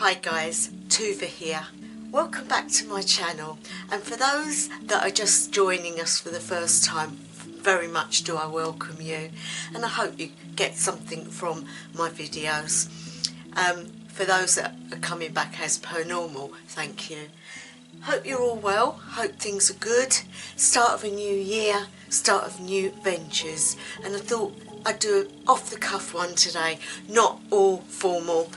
Hi guys, Tuva here. Welcome back to my channel, and for those that are just joining us for the first time, very much do I welcome you, and I hope you get something from my videos. For those that are coming back as per normal, thank you. Hope you're all well, hope things are good. Start of a new year, start of new ventures, and I thought I'd do an off the cuff one today, not all formal.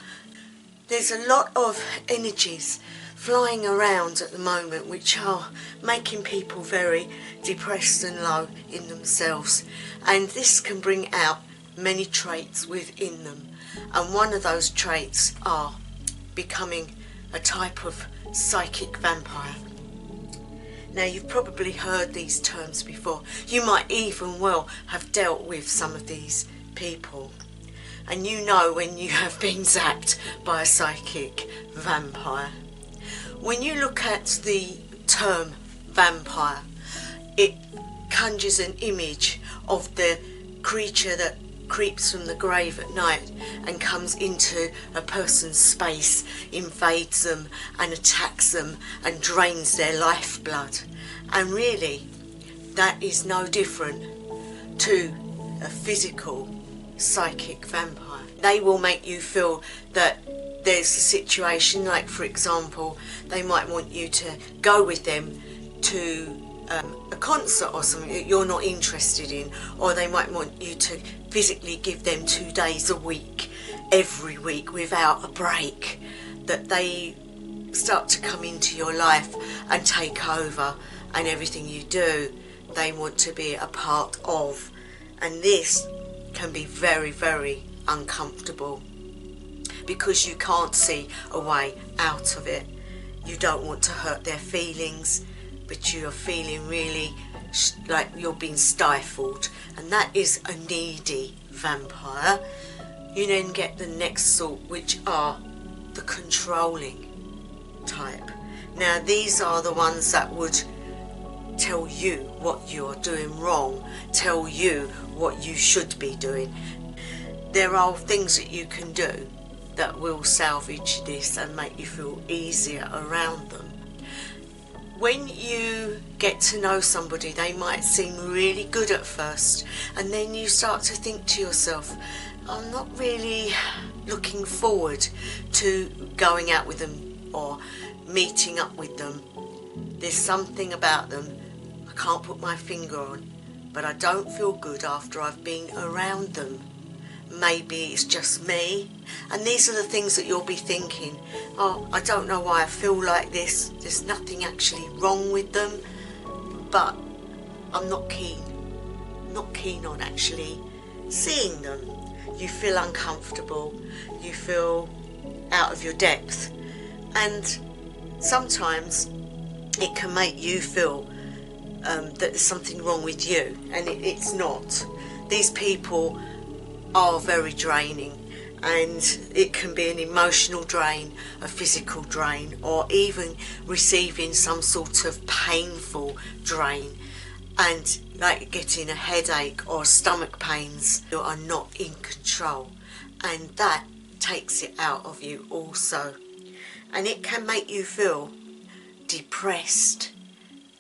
There's a lot of energies flying around at the moment which are making people very depressed and low in themselves, and this can bring out many traits within them, and one of those traits are becoming a type of psychic vampire. Now, you've probably heard these terms before. You might even well have dealt with some of these people, and you know when you have been zapped by a psychic vampire. When you look at the term vampire, it conjures an image of the creature that creeps from the grave at night and comes into a person's space, invades them and attacks them and drains their lifeblood. And really, that is no different to a physical psychic vampire. They will make you feel that there's a situation, like for example, they might want you to go with them to a concert or something that you're not interested in, or they might want you to physically give them 2 days a week, every week without a break, that they start to come into your life and take over, and everything you do they want to be a part of. And this can be very, very uncomfortable because you can't see a way out of it. You don't want to hurt their feelings, but you are feeling really like you're being stifled, and that is a needy vampire. You then get the next sort, which are the controlling type. Now, these are the ones that would tell you what you're doing wrong, tell you what you should be doing. There are things that you can do that will salvage this and make you feel easier around them. When you get to know somebody, they might seem really good at first, and then you start to think to yourself, I'm not really looking forward to going out with them or meeting up with them. There's something about them I can't put my finger on, but I don't feel good after I've been around them. Maybe it's just me. And these are the things that you'll be thinking. Oh, I don't know why I feel like this. There's nothing actually wrong with them, but I'm not keen on actually seeing them. You feel uncomfortable, you feel out of your depth, and sometimes it can make you feel that there's something wrong with you, and it's not. These people are very draining, and it can be an emotional drain, a physical drain, or even receiving some sort of painful drain, and like getting a headache or stomach pains. You are not in control, and that takes it out of you also, and it can make you feel depressed,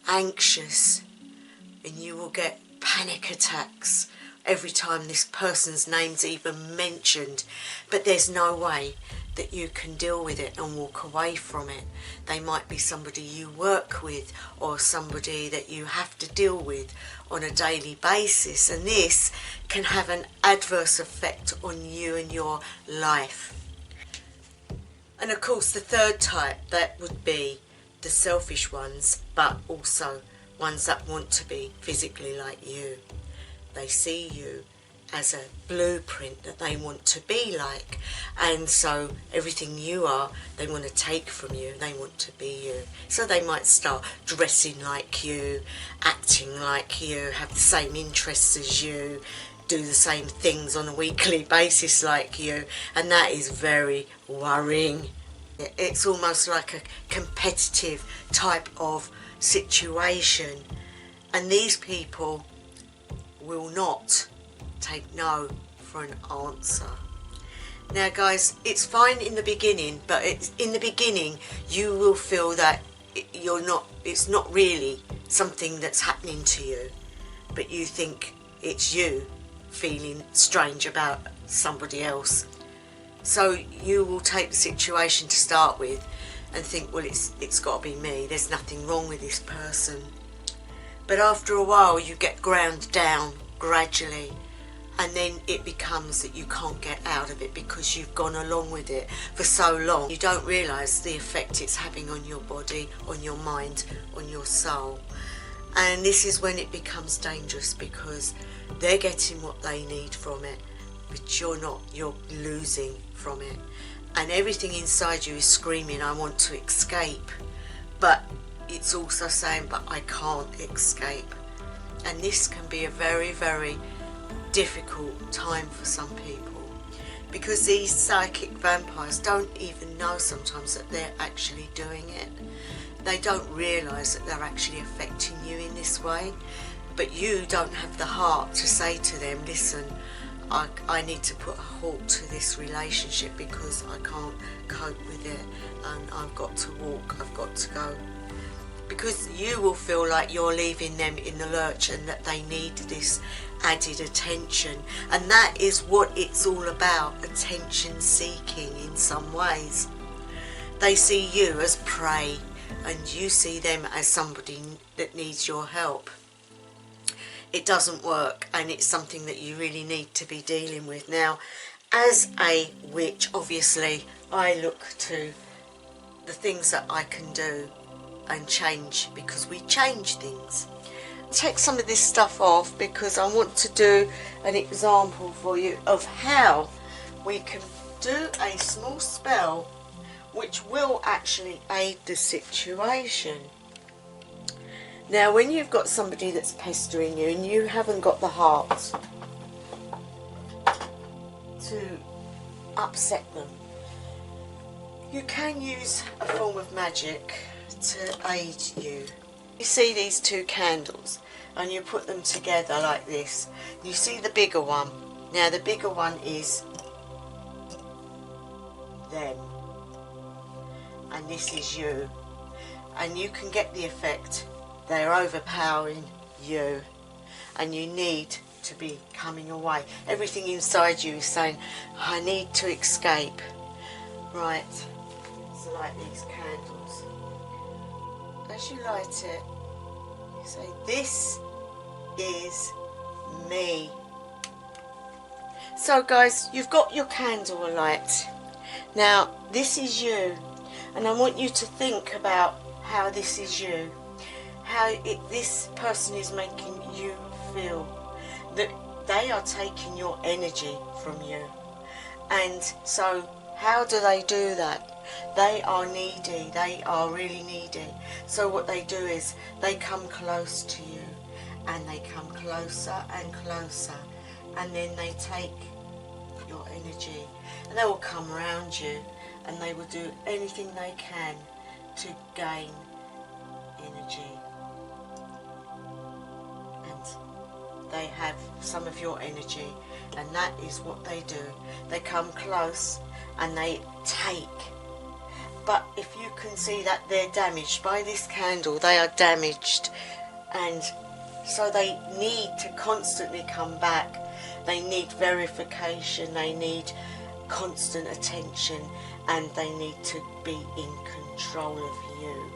anxious, and you will get panic attacks every time this person's name's even mentioned. But there's no way that you can deal with it and walk away from it. They might be somebody you work with or somebody that you have to deal with on a daily basis, and this can have an adverse effect on you and your life. And of course, the third type, that would be the selfish ones, but also ones that want to be physically like you. They see you as a blueprint that they want to be like, and so everything you are, they want to take from you. They want to be you. So they might start dressing like you, acting like you, have the same interests as you, do the same things on a weekly basis like you, and that is very worrying. It's almost like a competitive type of situation, and these people will not take no for an answer. Now guys, it's fine in the beginning, but in the beginning you will feel that it's not really something that's happening to you, but you think it's you feeling strange about somebody else. So you will take the situation to start with and think, well, it's got to be me, there's nothing wrong with this person. But after a while you get ground down gradually, and then it becomes that you can't get out of it because you've gone along with it for so long. You don't realise the effect it's having on your body, on your mind, on your soul. And this is when it becomes dangerous, because they're getting what they need from it, but you're not, you're losing from it. And everything inside you is screaming, I want to escape. But it's also saying, but I can't escape. And this can be a very, very difficult time for some people, because these psychic vampires don't even know sometimes that they're actually doing it. They don't realise that they're actually affecting you in this way, but you don't have the heart to say to them, listen, I need to put a halt to this relationship because I can't cope with it and I've got to walk, I've got to go. Because you will feel like you're leaving them in the lurch and that they need this added attention. And that is what it's all about, attention seeking in some ways. They see you as prey and you see them as somebody that needs your help. It doesn't work, and it's something that you really need to be dealing with. Now, as a witch, obviously, I look to the things that I can do and change, because we change things. Take some of this stuff off because I want to do an example for you of how we can do a small spell which will actually aid the situation. Now, when you've got somebody that's pestering you and you haven't got the heart to upset them, you can use a form of magic to aid you. You see these two candles and you put them together like this. You see the bigger one. Now the bigger one is them and this is you, and you can get the effect they're overpowering you and you need to be coming away. Everything inside you is saying, I need to escape. Right, so light these candles. As you light it, you say, this is me. So guys, you've got your candle alight. Now this is you, and I want you to think about how this is you, how this person is making you feel, that they are taking your energy from you. And so how do they do that? They are needy, they are really needy. So what they do is they come close to you and they come closer and closer, and then they take your energy and they will come around you and they will do anything they can to gain energy. And they have some of your energy, and that is what they do. They come close and they take. But if you can see that they're damaged by this candle, they are damaged, and so they need to constantly come back. They need verification, they need constant attention, and they need to be in control of you.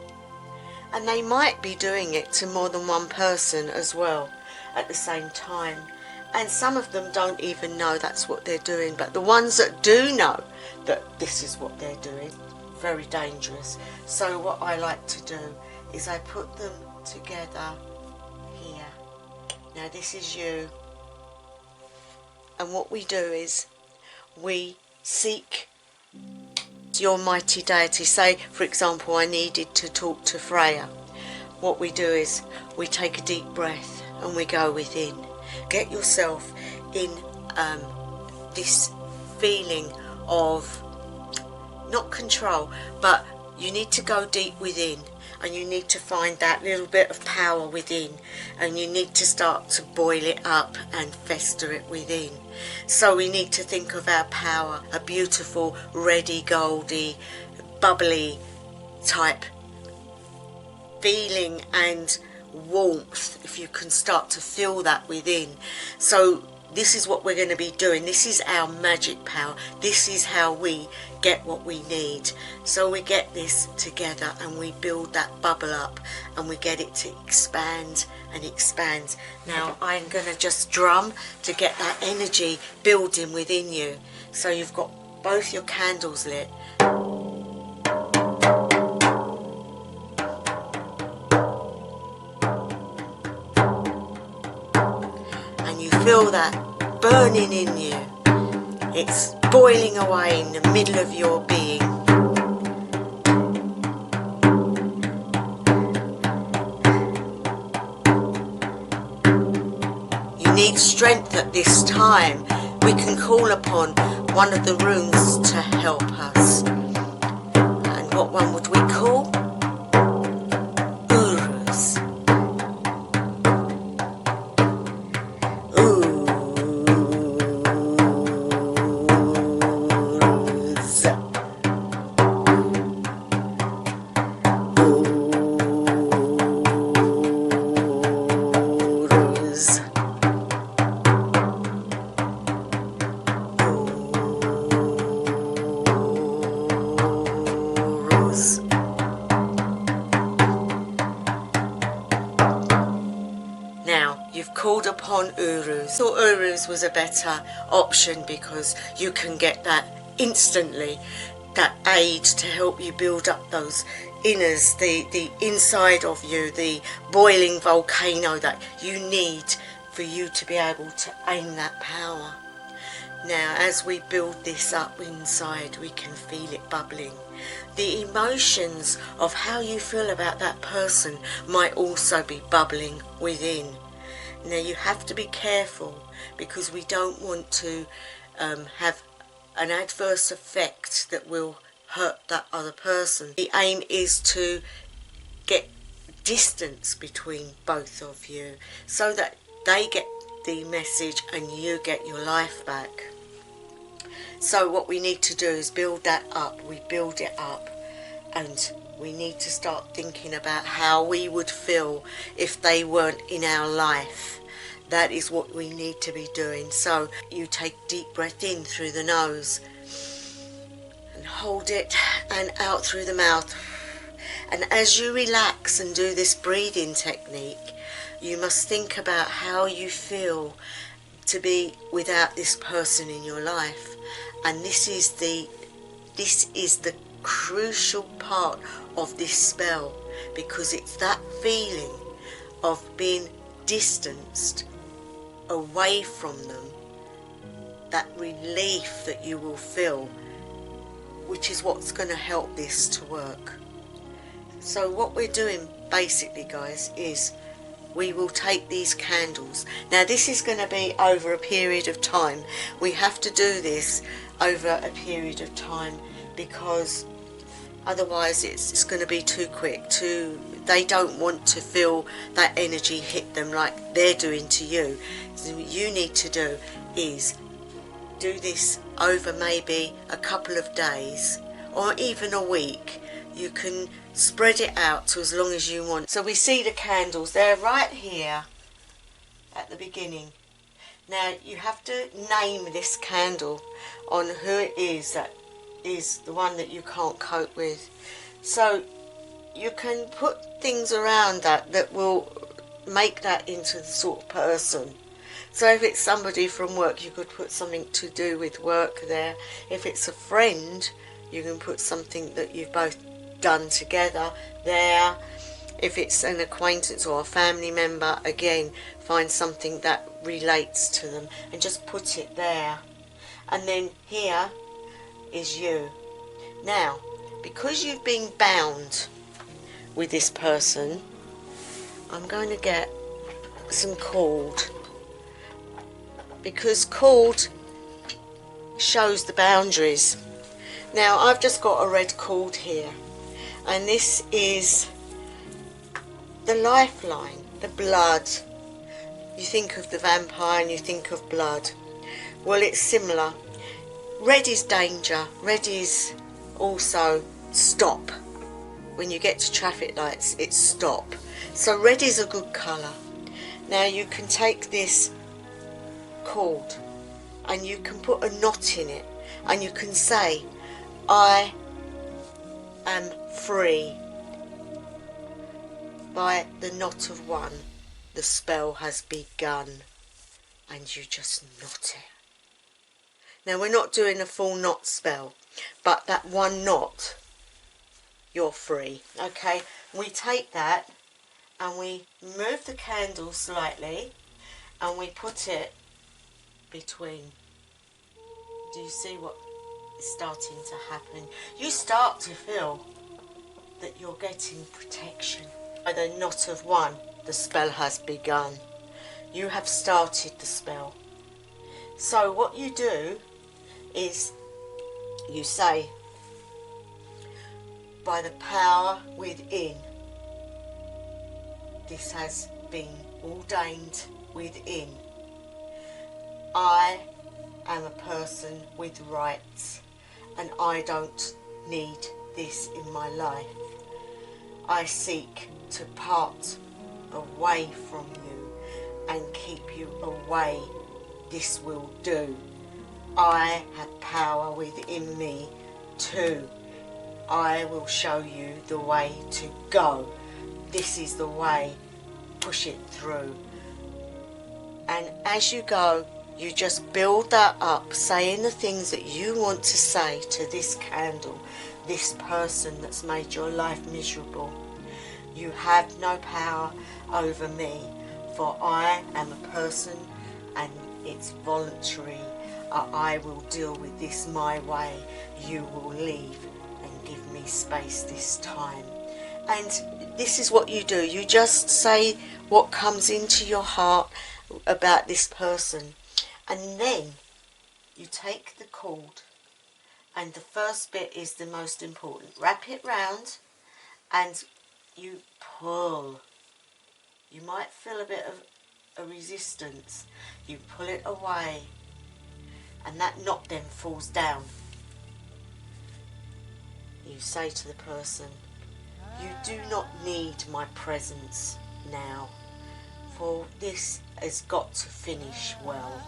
And they might be doing it to more than one person as well at the same time. And some of them don't even know that's what they're doing, but the ones that do know that this is what they're doing, very dangerous. So what I like to do is I put them together here. Now this is you, and what we do is we seek your mighty deity. Say for example I needed to talk to Freya. What we do is we take a deep breath and we go within. Get yourself in this feeling of not control, but you need to go deep within, and you need to find that little bit of power within, and you need to start to boil it up and fester it within. So we need to think of our power, a beautiful, reddy, goldy, bubbly type feeling and warmth, if you can start to feel that within. So this is what we're going to be doing. This is our magic power. This is how we get what we need. So we get this together and we build that bubble up and we get it to expand and expand. Now I'm going to just drum to get that energy building within you. So you've got both your candles lit. And you feel that burning in you. It's boiling away in the middle of your being. You need strength at this time. We can call upon one of the runes to help us. And what one would we call? Uruz. Now, you've called upon Uruz. So Uruz was a better option because you can get that instantly, that aid to help you build up those inners, the inside of you, the boiling volcano that you need for you to be able to aim that power. Now, as we build this up inside, we can feel it bubbling. The emotions of how you feel about that person might also be bubbling within. Now, you have to be careful because we don't want to have an adverse effect that will hurt that other person. The aim is to get distance between both of you so that they get the message and you get your life back. So what we need to do is build that up. We build it up and we need to start thinking about how we would feel if they weren't in our life. That is what we need to be doing. So you take deep breath in through the nose and hold it, and out through the mouth. And as you relax and do this breathing technique, you must think about how you feel to be without this person in your life. And this is the crucial part of this spell, because it's that feeling of being distanced away from them, that relief that you will feel, which is what's going to help this to work. So what we're doing basically, guys, is we will take these candles. Now this is going to be over a period of time. We have to do this over a period of time because otherwise it's going to be too quick. They don't want to feel that energy hit them like they're doing to you. So what you need to do is do this over maybe a couple of days or even a week. You can spread it out to as long as you want. So we see the candles, they're right here at the beginning. Now you have to name this candle on who it is that is the one that you can't cope with. So you can put things around that will make that into the sort of person. So if it's somebody from work, you could put something to do with work there. If it's a friend, you can put something that you've both done together there. If it's an acquaintance or a family member, again, find something that relates to them and just put it there. And then here is you. Now, because you've been bound with this person, I'm going to get some cord, because cord shows the boundaries. Now I've just got a red cord here, And this is the lifeline, the blood. You think of the vampire and you think of blood. Well, it's similar. Red is danger. Red is also stop. When you get to traffic lights, it's stop. So red is a good colour. Now you can take this cord and you can put a knot in it and you can say, I am free. By the knot of one, the spell has begun, and you just knot it. Now we're not doing a full knot spell, but that one knot, you're free. Okay, we take that and we move the candle slightly and we put it between. Do you see what is starting to happen? You start to feel that you're getting protection. By the knot of one, the spell has begun. You have started the spell. So what you do is you say, by the power within, this has been ordained within. I am a person with rights and I don't need this in my life. I seek to part away from you and keep you away. This will do. I have power within me too. I will show you the way to go. This is the way. Push it through. And as you go, you just build that up, saying the things that you want to say to this candle, this person that's made your life miserable. You have no power over me, for I am a person and it's voluntary. I will deal with this my way. You will leave and give me space this time. And this is what you do. You just say what comes into your heart about this person. And then you take the cord, and the first bit is the most important. Wrap it round and you pull. You might feel a bit of a resistance. You pull it away and that knot then falls down. You say to the person, you do not need my presence now, for this has got to finish well.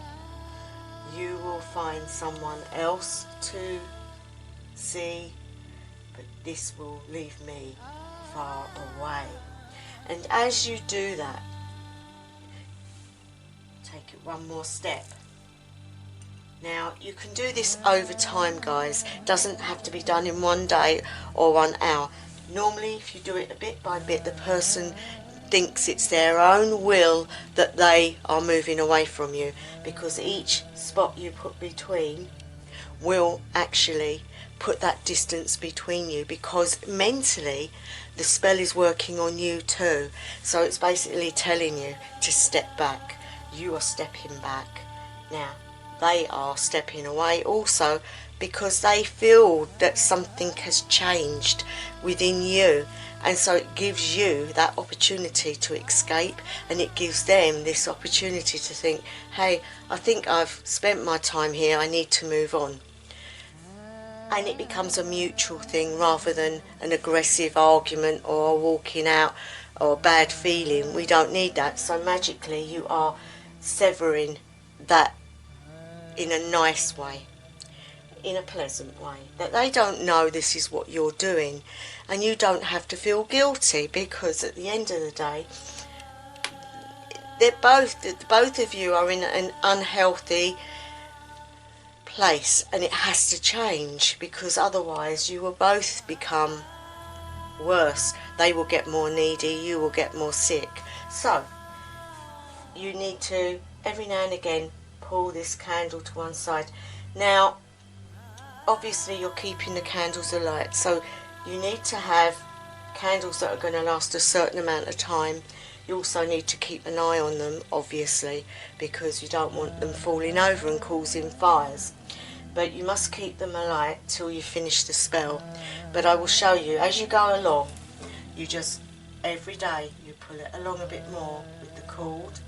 You will find someone else to see, but this will leave me far away. And as you do that, take it one more step. Now you can do this over time, guys. It doesn't have to be done in one day or 1 hour. Normally if you do it a bit by bit, the person thinks it's their own will that they are moving away from you, because each spot you put between will actually put that distance between you, because mentally the spell is working on you too. So it's basically telling you to step back. You are stepping back. Now they are stepping away also, because they feel that something has changed within you, and so it gives you that opportunity to escape, and it gives them this opportunity to think, hey, I think I've spent my time here, I need to move on. And it becomes a mutual thing rather than an aggressive argument or a walking out or a bad feeling. We don't need that. So magically you are severing that in a nice way, in a pleasant way, that they don't know this is what you're doing, and you don't have to feel guilty, because at the end of the day they're both of you are in an unhealthy place, and it has to change, because otherwise you will both become worse. They will get more needy, you will get more sick. So you need to every now and again pull this candle to one side. Now obviously you're keeping the candles alight, so you need to have candles that are going to last a certain amount of time. You also need to keep an eye on them, obviously, because you don't want them falling over and causing fires. but you must keep them alight till you finish the spell. But I will show you as you go along. You just, every day you pull it along a bit more with the cord,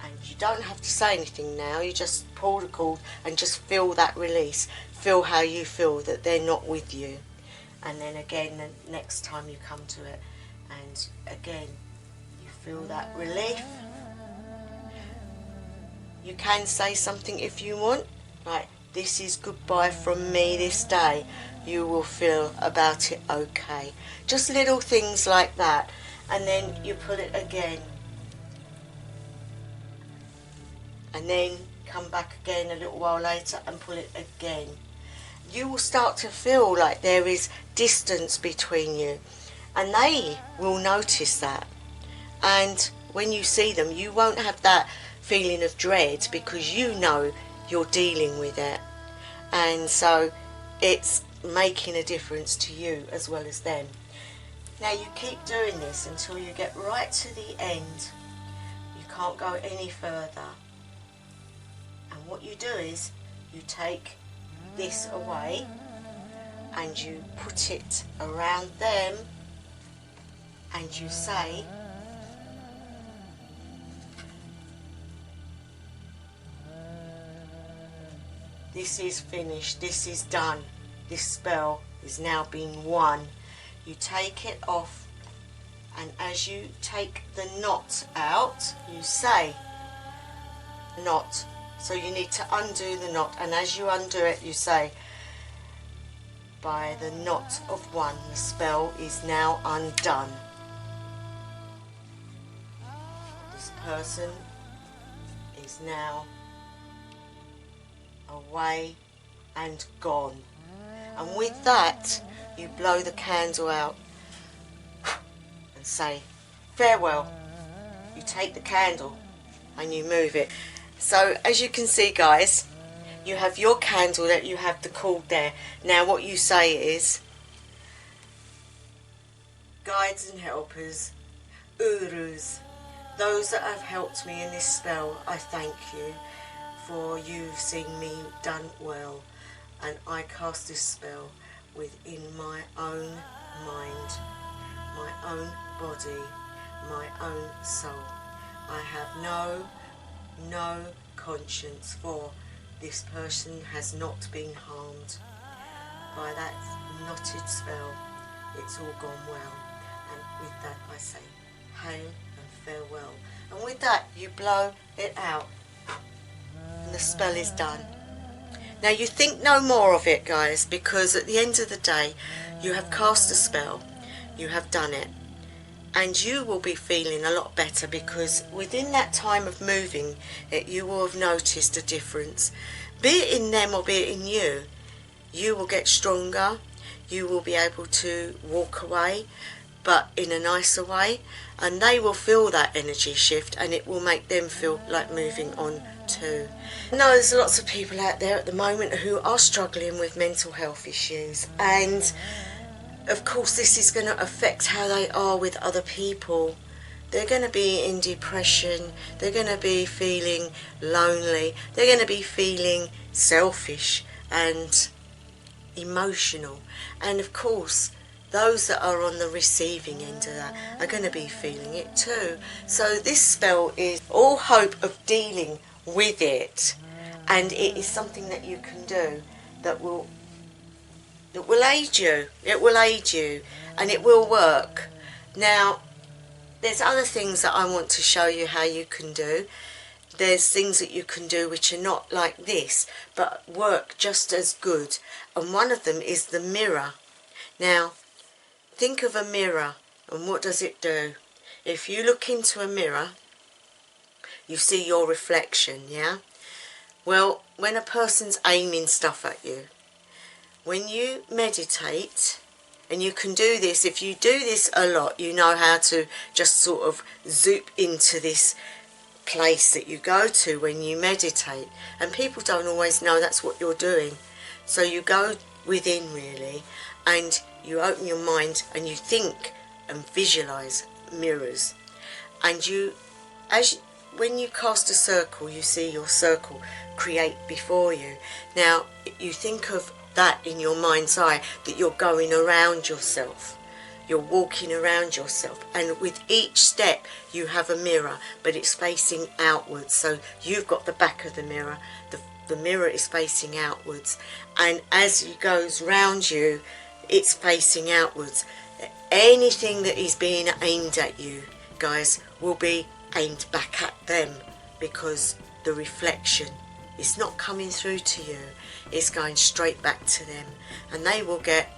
and you don't have to say anything now. You just pull the cord and just feel that release. Feel how you feel that they're not with you. And then again, the next time you come to it, and again you feel that relief. You can say something if you want, like, this is goodbye from me this day. You will feel about it okay. Just little things like that. And then you pull it again. And then come back again a little while later and pull it again. You will start to feel like there is distance between you. And they will notice that. And when you see them, you won't have that feeling of dread, because you know you're dealing with it. And so it's making a difference to you as well as them. Now you keep doing this until you get right to the end. You can't go any further. And what you do is you take this away and you put it around them, and you say, this is finished, this is done, this spell is now being won. You take it off, and as you take the knot out, you say, knot. So you need to undo the knot, and as you undo it, you say, by the knot of one, the spell is now undone. This person is now away and gone. And with that, you blow the candle out and say farewell. You take the candle and you move it. So as you can see, guys, you have your candle, that you have the cord there. Now what you say is, guides and helpers, urus, those that have helped me in this spell, I thank you, for you've seen me done well, and I cast this spell within my own mind, my own body, my own soul. I have no conscience, for this person has not been harmed by that knotted spell. It's all gone well, and with that I say hail and farewell. And with that you blow it out, and the spell is done. Now you think no more of it, guys, because at the end of the day you have cast a spell, you have done it, and you will be feeling a lot better, because within that time of moving it, you will have noticed a difference. Be it in them or be it in you, you will get stronger, you will be able to walk away, but in a nicer way, and they will feel that energy shift, and it will make them feel like moving on too. I know there's lots of people out there at the moment who are struggling with mental health issues, and of course this is going to affect how they are with other people. They're going to be in depression, they're going to be feeling lonely, they're going to be feeling selfish and emotional, and of course those that are on the receiving end of that are going to be feeling it too. So this spell is all hope of dealing with it, and it is something that you can do that will aid you. It will aid you, and it will work. Now there's other things that I want to show you how you can do. There's things that you can do which are not like this but work just as good, and one of them is the mirror. Now think of a mirror, and what does it do? If you look into a mirror, you see your reflection, yeah? Well, when a person's aiming stuff at you, when you meditate, and you can do this, if you do this a lot, you know how to just sort of zoop into this place that you go to when you meditate, and people don't always know that's what you're doing. So you go within really, and you open your mind and you think and visualize mirrors, and you, as when you cast a circle, you see your circle create before you. Now, you think of that in your mind's eye, that you're going around yourself. You're walking around yourself, and with each step you have a mirror, but it's facing outwards. So you've got the back of the mirror, the mirror is facing outwards, and as it goes round you, it's facing outwards. Anything that is being aimed at you, guys, will be aimed back at them, because the reflection is not coming through to you, it's going straight back to them, and they will get,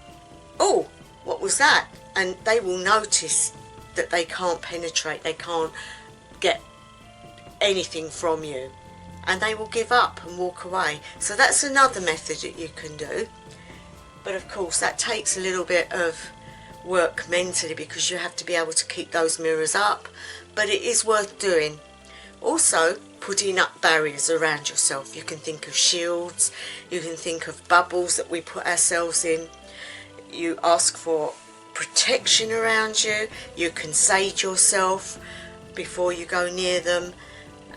oh, what was that? And they will notice that they can't penetrate, they can't get anything from you, and they will give up and walk away. So that's another method that you can do, but of course that takes a little bit of work mentally, because you have to be able to keep those mirrors up, but it is worth doing. Also, putting up barriers around yourself. You can think of shields, you can think of bubbles that we put ourselves in. You ask for protection around you, you can sage yourself before you go near them,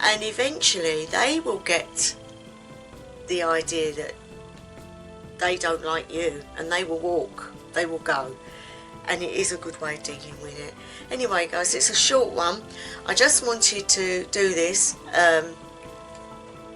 and eventually they will get the idea that they don't like you, and they will walk, they will go, and it is a good way of dealing with it. Anyway guys, it's a short one. I just wanted to do this.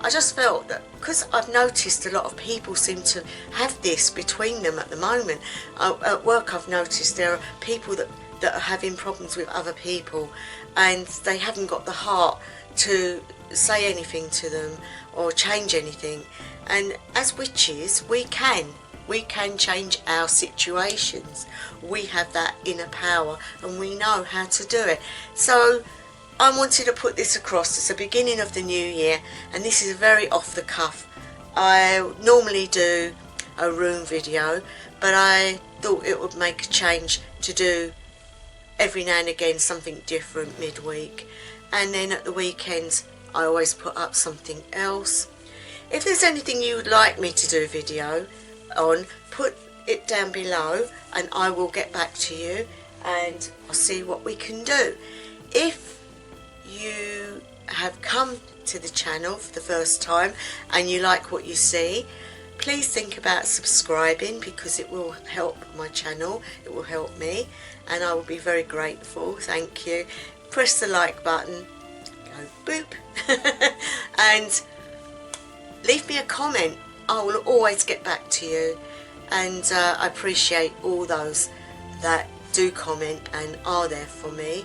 I just felt that, because I've noticed a lot of people seem to have this between them at the moment. At work I've noticed there are people that are having problems with other people, and they haven't got the heart to say anything to them or change anything. And as witches, we can change our situations. We have that inner power, and we know how to do it. So I wanted to put this across. It's the beginning of the new year, and this is very off the cuff. I normally do a room video, but I thought it would make a change to do every now and again something different midweek, and then at the weekends I always put up something else. If there's anything you would like me to do a video on, put it down below and I will get back to you, and I'll see what we can do. If you have come to the channel for the first time and you like what you see, please think about subscribing, because it will help my channel, it will help me, and I will be very grateful. Thank you. Press the like button, go boop, and leave me a comment. I will always get back to you, and I appreciate all those that do comment and are there for me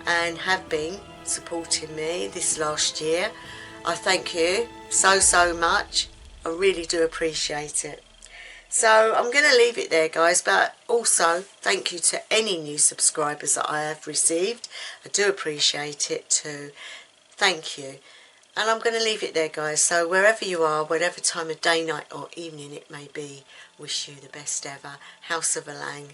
and have been supporting me this last year. I thank you so much. I really do appreciate it. So I'm going to leave it there guys, but also thank you to any new subscribers that I have received. I do appreciate it too. Thank you. And I'm going to leave it there guys. So wherever you are, whatever time of day, night or evening it may be, wish you the best ever. House of Alang.